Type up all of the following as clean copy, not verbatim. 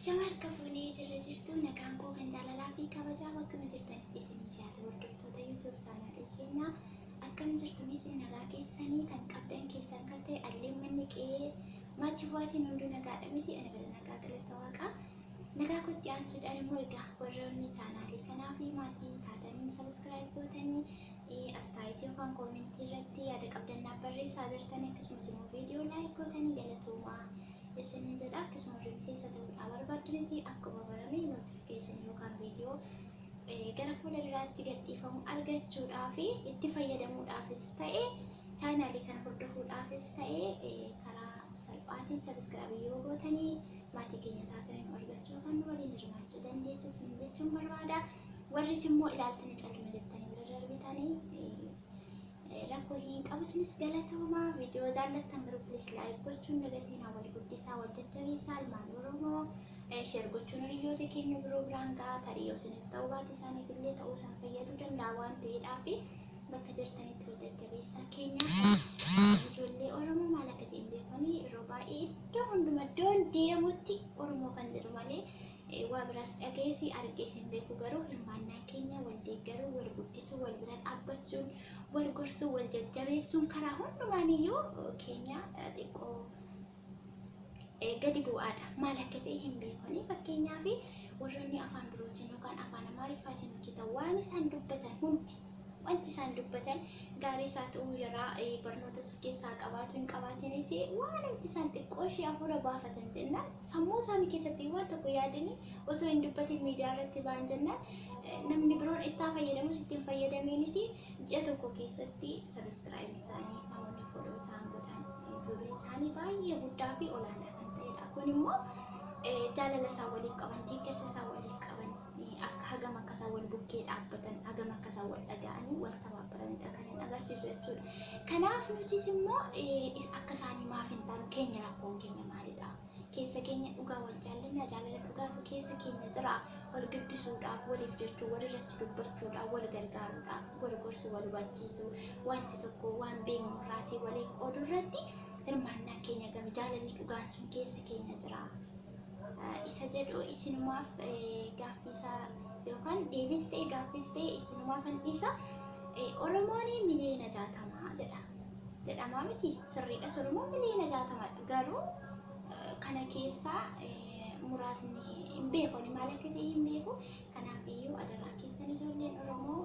Shamarka fuunee jirra jirtu nagaan koo kan jaalalaa fi kabajaa bakkuma jirtanitti isiniif yaa ta'u hordoftoota YouTube chaanaalii keenyaa akkam jirtu miti nagaa keessanii kan qabdan keessan kan ta'e allee manni qe'ee maatii bu'aatiin hunduu nagaadha miti ana bala nagaa galata waaqaa nagaa kootti aansuudhaan immoo egaa warroonni chaanaalii kanaa fi maatii taatanii sabiskiraayib gootanii astaayitii yookaan koomentii irratti yaada qabdannaa barreessaa jirtan akkasumas immoo viidiyoo laayik gootanii galatoomaa isiniin jedha akkasuma rifeensa ta'uudhaan barbaaddanisi akkuma barame notifiikeeshin yookaan viidiyoo gara fuula duraatti gadhiifamu argachuudhaaf itti fayyadamuudhaafis ta'e chaanaalii kana hordofuudhaafis ta'e karaa salphaatiin sabiskiraayib yoo gootanii maatii keenya taatanii argachuu kan waliin hirmaachuu dandeessu isin jechuun barbaada. Warris immoo ilaaltanii calluma jettanii bira darbitanii rakkoo hin qabu isinis galatoomaa viidiyoo jaallattan garuu please laayik gochuun dagatiin wal guddisaa wal jajjabeessaa ilmaan Oromoo sheer gochuun hiriyoota keenya biroo biraan gahaa tarii yoo isinis ta'uu baate isaaniif illee ta'uu isaan fayyaduu danda'a waan ta'eedhaaf bakka jirtanitti wal jajjabeessaa keenya ijoollee Oromoo maal akka ta'e hin beekanii yeroo baay'ee iddoo hunduma iddoon deemutti Oromoo kan jedhu malee waa biraas dhageessi argees hin beeku garuu hirmaannaa keenya wal deeggaruu wal guddisuu wal bira dhaabbachuun wal gorsuu wal jajjabeessuun karaa hundumaaniyyuu keenya xiqqoo gadi bu'aadha maal akka ta'e hin beekanii fakkeenyaaf warroonni afaan birootiin yookaan afaan amaariffaatiin hojjetan waan isaan dubbatan hundi wanti isaan dubbatan gaarii isaa ta'uu jira barnoota of keessaa qabaatu hin qabaatinis waan wanti isaan xiqqoo ishee afuura baafatan jennaan sammuu isaanii keessatti waan tokko yaadanii osoo hin dubbatin miidiyaa irratti ba'an jennaan namni biroon itti fayyadamus ittiin fayyadameenis ji'a tokko keessatti sabiskiraayib isaanii namoonni foloo isaan godhan viidiyoon isaanii baay'ee guddaa fi olaanaa kan ta'edha. Kun immoo jaalala isaa waliif qaban deeggarsa isaa waliif qaban akka hagam akka isaan wal bukkee dhaabbatan hagam akka isaan wal dhaga'anii wal tabaabaranidha kan hin agarsiisu jechuudha. Kanaaf nutis immoo akka isaanii maaf hin taanu keenya rakkoon keenya maalidha? Keessa keenya dhugaa wal jaallanna jaalala dhugaatu keessa keenya jira wal guddisuudhaaf waliif jechuu wal irratti dubbachuudhaaf wal gargaaruudhaaf wal gorsuu wal hubachiisuu wanti tokko waan beeknu irraatii waliif qooduu irratti hirmaannaa keenya gama jaalalli dhugaan sun keessa keenya jira. Isa jedhu isinumaaf gaaffisaa yookaan deebis ta'e gaaffis ta'e isinumaaf handhiisa Oromoon miliyoona 60 jedhama miti sirriidha Oromoon miliyoona 60 garuu kana keessaa muraasni hin beekoni maal akka ta'e hin beeku kanaaf iyyuu adaraa keessan ijoolleen Oromoo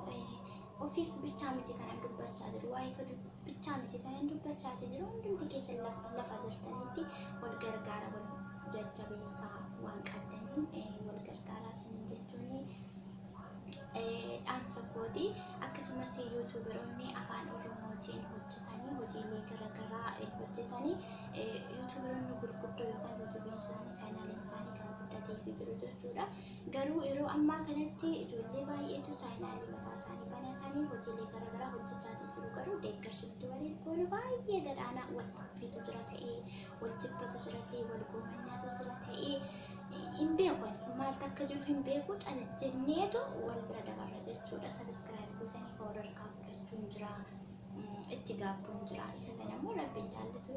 ofiif bichaa miti kanan dubbachaa jiru waa'ee fedhu bichaa miti kanan dubbachaa jiru hundumti keessan lafa jirtanitti wal gargaara wal jajjabeessaa waan qabdaniin wal gargaaraa isin jechuun dhaamsa kooti akkasumas yuutuuberoonni afaan Oromootiin hojjetanii hojiilee garaagaraa hojjetanii yuutuuberoonni gurguddoo yookaan yuutuubiin isaanii chaanaaliin isaanii kan guddatee fi jiru jechuudha. Garuu yeroo ammaa kanatti ijoollee baay'eetu chaanaalii mataa isaanii banatanii hojiilee garaagaraa hojjechaa jiru garuu deeggarsuutti waliin goonu baay'ee gadaanaa wal tuffiitu jira ta'ee wal jibbatu jira ta'ee wal goomanyaatu jira ta'ee hin beekan maal akka jiru hin beeku jenneetu wal bira dabarra jechuudha. Sabiskiraayib gootanii foodarkaa fudhachuun jira itti gaabbuun jira isa kana immoo rabbiin jaallatu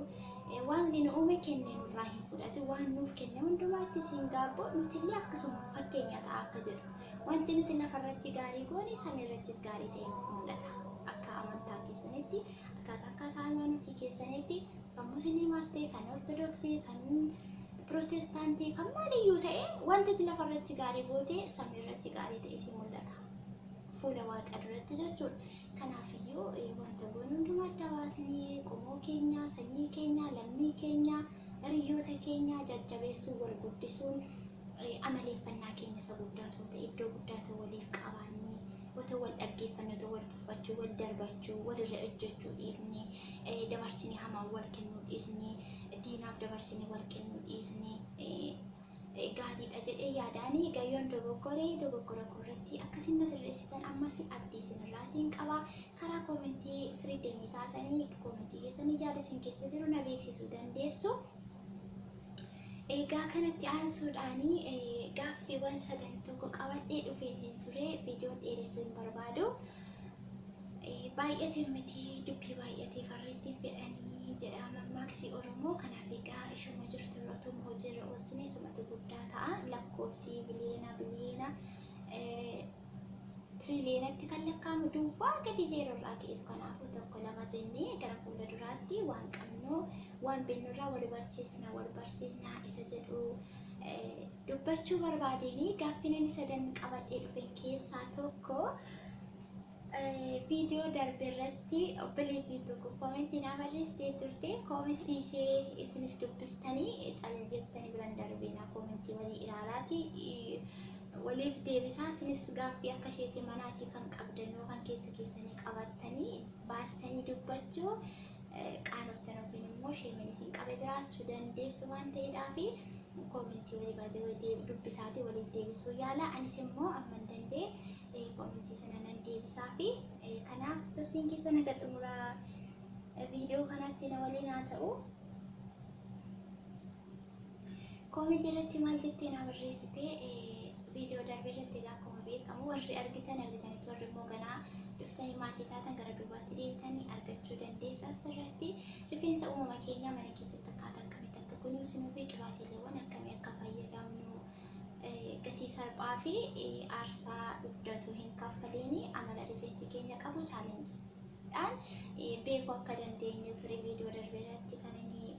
waan inni uume kenne nurraa hin fudhatu waan nuuf kenne hundumaatti siin gaabbu nutillee akkasuma fakkeenya ta'a akka jedhu wanti nuti lafarratti gaarii goone samiirrattis gaarii ta'e nuuf mul'ata akka amantaa keessanitti akkaataa amantii keessanitti kan musliimaas ta'e kan ortodoksii kan Protestaantii kan maaliyyuu ta'e wanti lafarratti gaarii goote samiirratti gaarii ta'e si mul'ata fuula waaqa duratti jechuudha. Kanaafiyyuu wanta goonu hundumaatti hawaasni qomoo keenya sanyii keenya lammii keenya hiriyoota keenya jajjabeessuu wal guddisuun amaleeffannaa keenya isa guddaatu ta'e iddoo guddaatu waliif qabaannee otoo wal dhaggeeffannoo wal tuffachuu wal darbachuu walirra hojjechuu dhiifne dabarsinee hamaa wal kennuu dhiisne diinaaf dabarsinee wal kennuu dhiisne gaariidha jedhee yaadaanii gayyoon dogoggora irratti akkasiin na sirreessitan ammas abdii isinirraatiin qaba karaa koomentii firiideemii taatanii koomentii keessanii yaada isin keessa jiru na beeksisuu dandeessu. Egaa kanatti aansuudhaanii gaaffiiwwan 9 tokko qabadhee dhufeetiin ture viidiyoo dheeressuu hin barbaadu. Baay'atee miti dubbii baay'atee farreettiin fedhanii jedhama maksii Oromoo kanaaf egaa ishuma jirtu irratti hojiirra oolchine sumatu guddaa ta'a. lakkoofsi biliyeena triliyeenatti kan lakkaa'amu duwwaa gadi zeeroo irraa ka'eetu. Kanaafuu tokko lama jennee gara fuula duraatti waan qabnu waan beeknu irraa wal barsiisna wal barsiisna isa jedhu dubbachuu barbaadeenii gaaffii ani sadan qabadhee dhufe keessaa tokko viidiyoo darbe irratti obboleettiin tokko koomentii naaf barreessitee turte. Koomentii ishee isinis dubbistanii xalee jettanii biraan darbeenaa koomentii walii ilaalaati. Waliif deebisaa isinis gaaffii akka isheetti manaatii kan qabdan yookaan keessa keessanii qabattanii baastanii dubbachuu qaanoftan yookiin immoo sheemin isin qabe jiraachuu dandeessu waan ta'eedhaafi koomentii walii baatee dubbisaatii waliif deebisuu yaala. Anis immoo amman dandee koomentii sana nan deebisaa fi kanaaf turtiin keessan akka xumura viidiyoo kanaatti na waliin haa ta'u. Koomentii irratti maal jettee na barreessite viidiyoo darbe irratti egaa akkuma beekamu warri argitanitti warri immoo ganaa dhuftanii maatii taatan gara duubaatti deebitanii argachuu dandeessu. Asirratti rifeensa uumama keenyaa mana keessatti akkaataa akkamitti akka kunuunsinuu fi qibaatiileewwan akkamii akka fayyadamnu gatii salphaa fi aarsaa dhugdatu hin kaffaliini amala rifeensi keenya qabu chaalenjiidhaan beekuu akka dandeenyu ture viidiyoo darbe irratti kan inni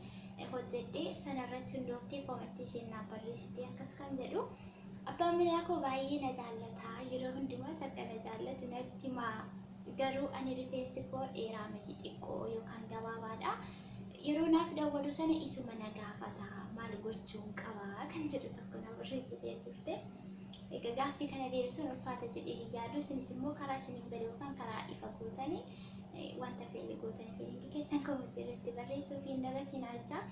hojjedhe. Sanarratti hundooftee koomentii isheen naaf barreessitee akkas kan jedhu abbaan manaa koo baay'ee na jaallata yeroo hundumaas akka na jaallatu natti himaa garuu ani rifeensi koo dheeraa miti xiqqoo yookaan gabaabaadha. Yeroo naaf dawwalu sana isuma na gaafata maal gochuun qaba kan jedhu tokko na barreessitee turte. Egaa gaaffii kana deebisuun ulfaata jedhee hin yaadu. Isinis immoo karaa isiniif gadi yookaan karaa ifa gootanii wanta fe'ee gootanii fe'ee keessan koomentii irratti barreessuu fi hin dagatiin alchaa.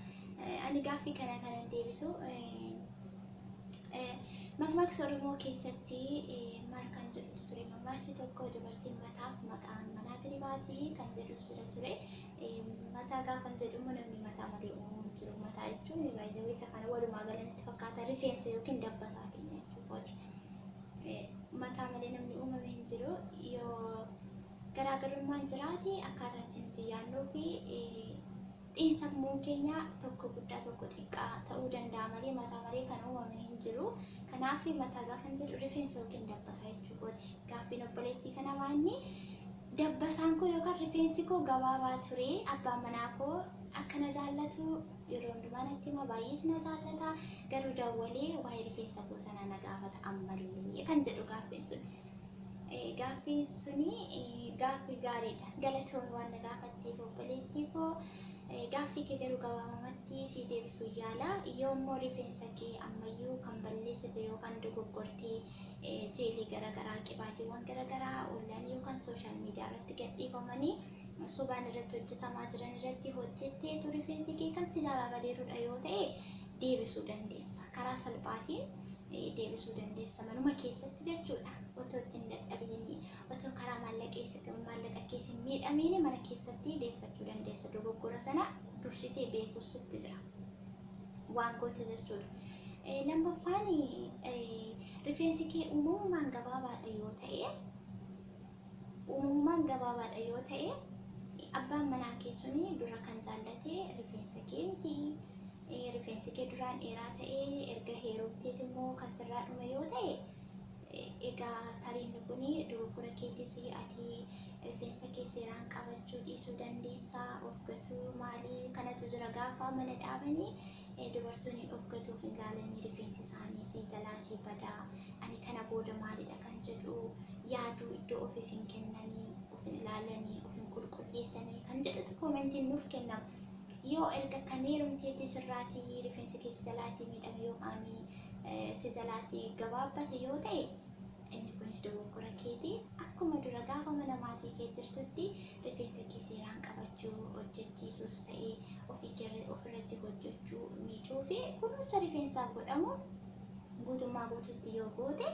Ani gaaffii kana kanan deebisu mammaaksa Oromoo keessatti maal kan jedhutu ture. Mammaaksi tokko dubartiin mataaf maqaan manaa diribaatii kan jedhutu jira ture. Mataa gaafa jedhamu namni mataa malee uumuu jiru. Mataa jechuun baay'ee isa kana walumaa galatti fakkaata rifeensa yookiin dabbasaa keenya jechuudha. Mataa malee namni uumame hin jiru. Yoo garaagarummaan jiraate akkaataa itti yaadnuu fi xiinsammuun keenya tokko guddaa tokko xiqqaa ta'uu danda'a malee mataa malee kan uumame hin jiru. Kanaaf mataa gaafa jedhu rifeensa yookiin dabbasaa jechuudha. Gaaffiin obboleettii kana waanni dabbasaan koo yookaan rifeensi koo gabaabaa ture abbaan manaa koo akka na jaallatu yeroo hundumaa natti hima baay'ees na jaallata garuu dawwalee waa'ee rifeensa koo sana na gaafata ammallee kan jedhu gaaffiin sun. Gaaffiin suni gaaffii gaariidha. Galatoomii waan na gaafatteef obboleettii koo. Gaaffii kee garuu gabaabamatti si deebisuu yaala. Yoo immoo rifeensa kee ammayyuu kan balleessite yookaan dogoggortii jeelii garaagaraa qibaatiiwwan garaagaraa onlaan yookaan sooshaal miidiyaa irratti gadhiifamanii sobaan irratti hojjetamaa jiran irratti hojjetteetu rifeensi kee kan si jalaa badeerudha yoo ta'e deebisuu dandeessa. Karaa salphaatiin deebisuu dandeessa manuma keessatti jechuudha. Otoo ittiin dadhabinii otoo karaa maallaqa keessa hin miidhamiin mana keessatti deeffachuu dandeessa. Dogoggora sana dursitee beekuun sitti jira waan goote jechuudha. Lammaffaan rifeensi kee uumamumaan gabaabaadha yoo ta'e abbaan manaa keessanii dura kan jaallate rifeensa kee miti. Rifeensi kee duraan dheeraa ta'ee erga heerumteet immoo kan sirraa dhume yoo ta'e egaa tariin kun dogoggora keetis ati rifeensa kee seeraan qabachuu dhiisuu dandeessaa. Of gatuu maalii kanatu jira gaafa mana dhaabanii dubartoonni of gatuuf hin ilaalanii rifeensi isaanii si jalaatii badaa ani kana booda maalidha kan jedhu yaaduu iddoo ofiif hin kennanii of hin ilaalanii of hin qulqulleessanii kan jedhutu koomentiin nuuf kennama. Yoo erga kan heerumteetti sirraatii rifeensi keessa jalaatii miidhame yookaan si jalaatii gabaabbate yoo ta'e inni kunis dogoggora keeti. Akkuma dura gaafa mana maatii kee jirtutti rifeensa kee seeraan qabachuu hojjechiisuus ta'ee ofirratti hojjechuu miicuu fi kunuunsa rifeensaaf godhamu guutummaa guutuutti yoo goote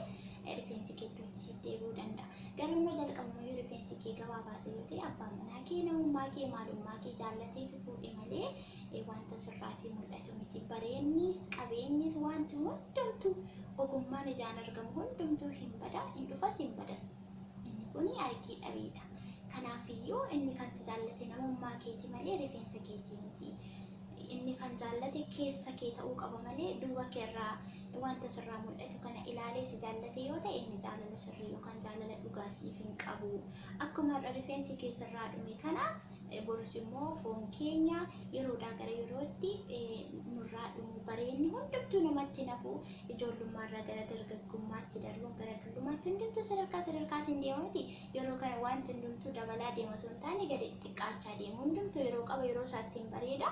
rifeensi kee itti deebi'uu danda'a. Garuu immoo jalqabumayyuu rifeensi kee gabaabaadha yoo ta'e abbaan manaa kee namummaa kee maalummaa kee jaallateetu fuudhe malee wanta sirraatii mul'atu miti. Bareennis qabeenyis wanti hundumtuu ogummaan ijaan argamu hundumtuu hin bada hin dhufas hin badas. Inni kun argii dhabeedha. Kanaafiyyuu inni kan si jaallate namummaa keeti malee rifeensa keetii miti. Inni kan jaallate keessa kee ta'uu qaba malee duuba keerraa wanta sirraa mul'atu kana ilaalee si jaallate yoo ta'e inni jaalala sirrii yookaan jaalala dhugaa siif hin qabu. Akkuma rifeensi keessarraa dhume kana borus immoo foon keenya yeroodhaa gara yerootti nurraa dhumu bareenni hundumtuu namatti nafu ijoollummaarraa gara dargaggummaatti darbuun gara dullummaatti hundumtuu sadarkaatiin deemamti. Yeroo kana wanti hundumtuu dabalaa deema osoo hin taane gadi xiqqaachaa deemu. Hundumtuu yeroo qaba yeroo isaattiin bareeda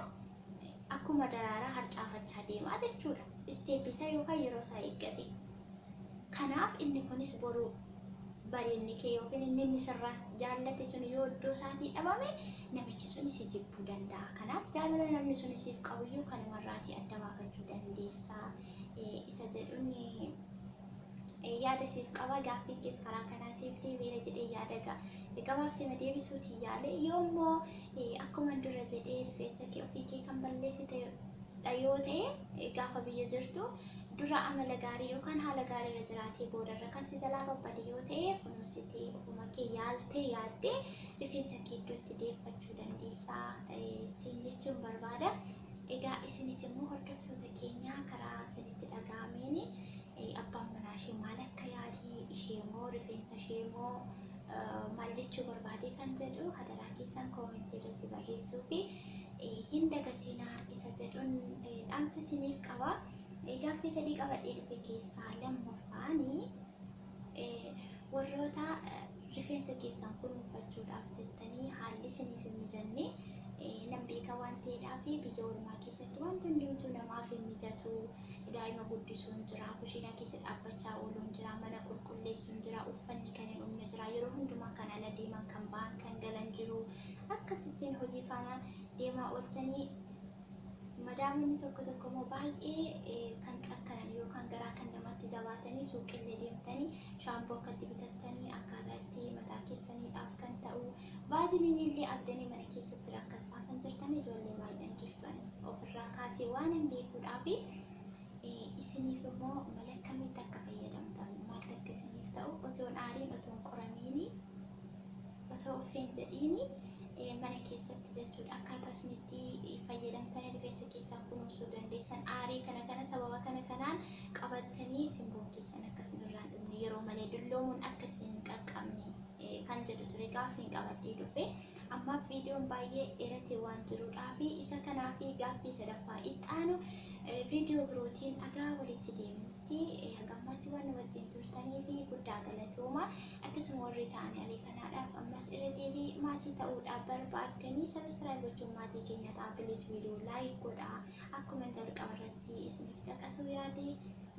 akkuma daraaraa harcaafachaa deemaa jechuudha. Isteeppisa yookaan yeroo isaa eeggate. Kanaaf inni kunis boruu bareenni kee yookiin inni sirraa jaallate sun yoo iddoo isaatii dhabame namichi sun si jibbuu danda'a. Kanaaf jaalala namni sun siif qabuyyuu kanumarraatii adda baafachuu dandeessa. Isa jedhuun yaada siif qaba gaaffiin kees karaa kanaa siif deebiira jedhee yaada gabaabsee deebisuuti yaale yoommoo akkuma dura jedhee rifeensa kee ofii kee kan balleessite yoo ta'e gaafa biyya jirtu dura amala gaarii yookaan haala gaarii irra jiraatee boodarra kan si jalaa babbade yoo ta'e kunuunsitee ofuma kee yaaltee yaaddee rifeensa kee iddootti deeffachuu dandeessa siin jechuun barbaada. Egaa isinis immoo hordoftoota keenya karaa isinitti dhaga'ameen abbaan manaa ishee maal akka yaadii ishee moo rifeensa ishee moo maal jechuu barbaade kan jedhu hadaraa keessan koomentii irratti barreessuu fi hin dagatinaa isa jedhuun dhaamsa isiniif qaba. Gaaffii sadii qabadhee dhufe keessaa lammaffaanii warroota rifeensa keessan kunuunfachuudhaaf jettanii haalli isiniif hin mijanne nan beeka waan ta'eedhaaf biyya ormaa keessatti wanti hundumtuu namaaf hin mijatu. Daa'ima guddisuun jira, kushiinaa keessa dhaabbachaa ooluun jira, mana qulqulleessuun jira, uffanni kan hin dhumne jira, yeroo hundumaa kan ala deeman kan ba'an kan galan jiru. Akkasittiin hojii faana deemaa ooltanii madaamonni tokko immoo baay'ee kan cakkanan yookaan garaa kan namatti jabaatanii suuqillee deemtanii shaampoo akkatti bitattanii akkaataa itti mataa keessaniidhaaf kan ta'u baaziliinii illee abdanii mana keessatti rakkachaa kan jirtan ijoollee baay'een jirtanis ofirraa kaasee waan hin beekuudhaaf isiniif immoo mala akkamitti akka fayyadamtan maal akka isiniif ta'u otoon aariin otoon qoramiini otoo uffeen jedhiini mana keessatti jechuudha akkaataa isinitti fayyadamtan rifeensa keessan kunuunsuu dandeessan aarii kana sababa kanaan qabattanii simboon keessan akkasinirraan dhumne yeroo malee dulloomuun akkasiin qaqqabne kan jedhu ture gaaffiin qabadhee dhufe. Ammaaf viidiyoon baay'ee dheeratee waan jiruudhaaf isa kanaaf gaaffii sadaffaa itti aanu viidiyoo birootiin dhagaa walitti deemutti hagammatti waan wajjin turtanii fi guddaa galatooma. Akkasuma warri ta'anii alii kanaadhaaf ammas irra deebii maatii ta'uudhaaf barbaaddanii sabiskiraayib gochuun maatii keenya ta'aa viidiyoo laayik godhaa. Akkuma jalqaba irratti isiniif caqasuu yaade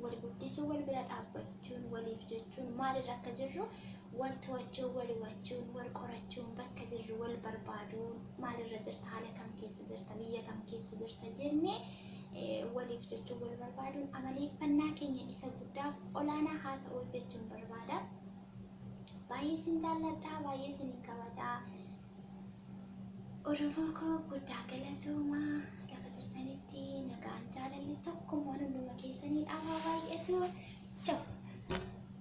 wal guddisuu wal bira dhaabbachuun waliif jechuun maalirra akka jirru wal to'achuun wal hubachuun wal qorachuun bakka jirru wal barbaaduun maalirra jirta haala kam keessa jirta biyya kam keessa jirta jennee waliif jechuun wal barbaaduun amaleeffannaa keenya isa guddaaf olaanaa haa ta'u jechuun barbaada. Baay'ee isin jaalladhaa baay'ee isin kabajaa. Oromoo koo guddaa galatooma lafa jirtanitti nagaan jaalalli tokkummaan hunduma keessanii dhaabaa baay'atu. Ciao.